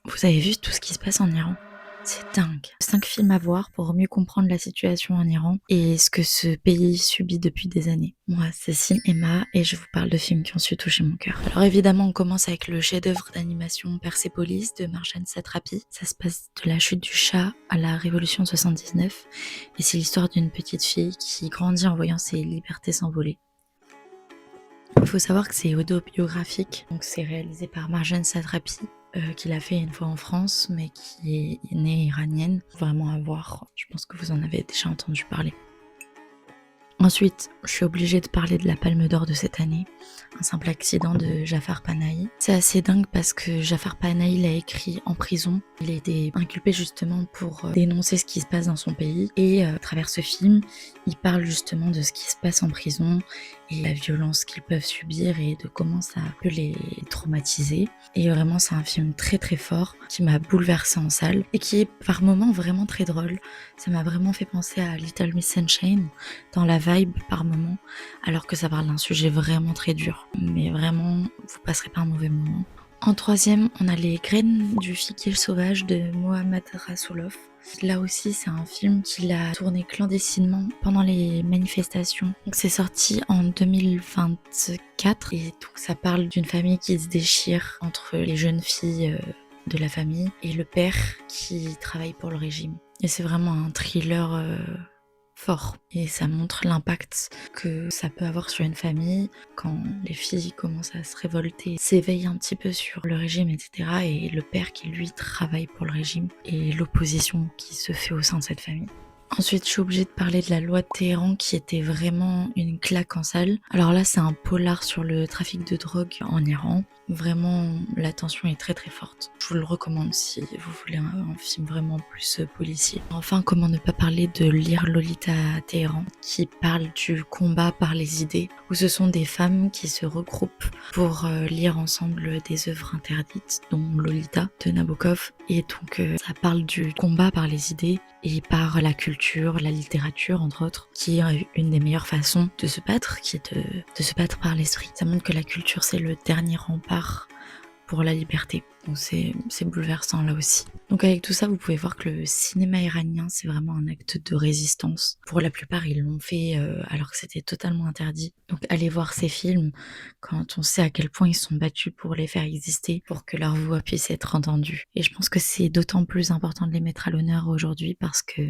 Vous avez vu tout ce qui se passe en Iran? C'est dingue. 5 films à voir pour mieux comprendre la situation en Iran et ce que ce pays subit depuis des années. Moi, c'est Emma et je vous parle de films qui ont su toucher mon cœur. Alors évidemment, on commence avec le chef-d'œuvre d'animation Persepolis de Marjane Satrapi. Ça se passe de la chute du Shah à la Révolution de 79 et c'est l'histoire d'une petite fille qui grandit en voyant ses libertés s'envoler. Il faut savoir que c'est autobiographique, donc c'est réalisé par Marjane Satrapi, qui l'a fait une fois en France, mais qui est née iranienne. Vraiment à voir, je pense que vous en avez déjà entendu parler. Ensuite, je suis obligée de parler de la Palme d'Or de cette année, Un simple accident de Jafar Panahi. C'est assez dingue parce que Jafar Panahi l'a écrit en prison. Il a été inculpé justement pour dénoncer ce qui se passe dans son pays et à travers ce film, il parle justement de ce qui se passe en prison et la violence qu'ils peuvent subir et de comment ça peut les traumatiser. Et vraiment, c'est un film très très fort qui m'a bouleversée en salle et qui est par moments vraiment très drôle. Ça m'a vraiment fait penser à Little Miss Sunshine dans la vibe par moment, alors que ça parle d'un sujet vraiment très dur. Mais vraiment, vous passerez pas un mauvais moment. En troisième, on a Les graines du figuier sauvage de Mohammad Rasoulov. Là aussi, c'est un film qu'il a tourné clandestinement pendant les manifestations. Donc, c'est sorti en 2024 et donc ça parle d'une famille qui se déchire entre les jeunes filles de la famille et le père qui travaille pour le régime. Et c'est vraiment un thriller fort et ça montre l'impact que ça peut avoir sur une famille quand les filles commencent à se révolter, s'éveillent un petit peu sur le régime, etc. Et le père qui lui travaille pour le régime et l'opposition qui se fait au sein de cette famille. Ensuite, je suis obligée de parler de La loi de Téhéran qui était vraiment une claque en salle. Alors là, c'est un polar sur le trafic de drogue en Iran. Vraiment, la tension est très très forte. Je vous le recommande si vous voulez un film vraiment plus policier. Enfin, comment ne pas parler de Lire Lolita à Téhéran, qui parle du combat par les idées, où ce sont des femmes qui se regroupent pour lire ensemble des œuvres interdites, dont Lolita de Nabokov. Et donc, ça parle du combat par les idées et par la culture, la littérature entre autres, qui est une des meilleures façons de se battre, qui est de se battre par l'esprit. Ça montre que la culture c'est le dernier rempart pour la liberté. Donc c'est bouleversant là aussi. Donc avec tout ça, vous pouvez voir que le cinéma iranien, c'est vraiment un acte de résistance. Pour la plupart, ils l'ont fait alors que c'était totalement interdit. Donc allez voir ces films quand on sait à quel point ils sont battus pour les faire exister, pour que leur voix puisse être entendue. Et je pense que c'est d'autant plus important de les mettre à l'honneur aujourd'hui parce que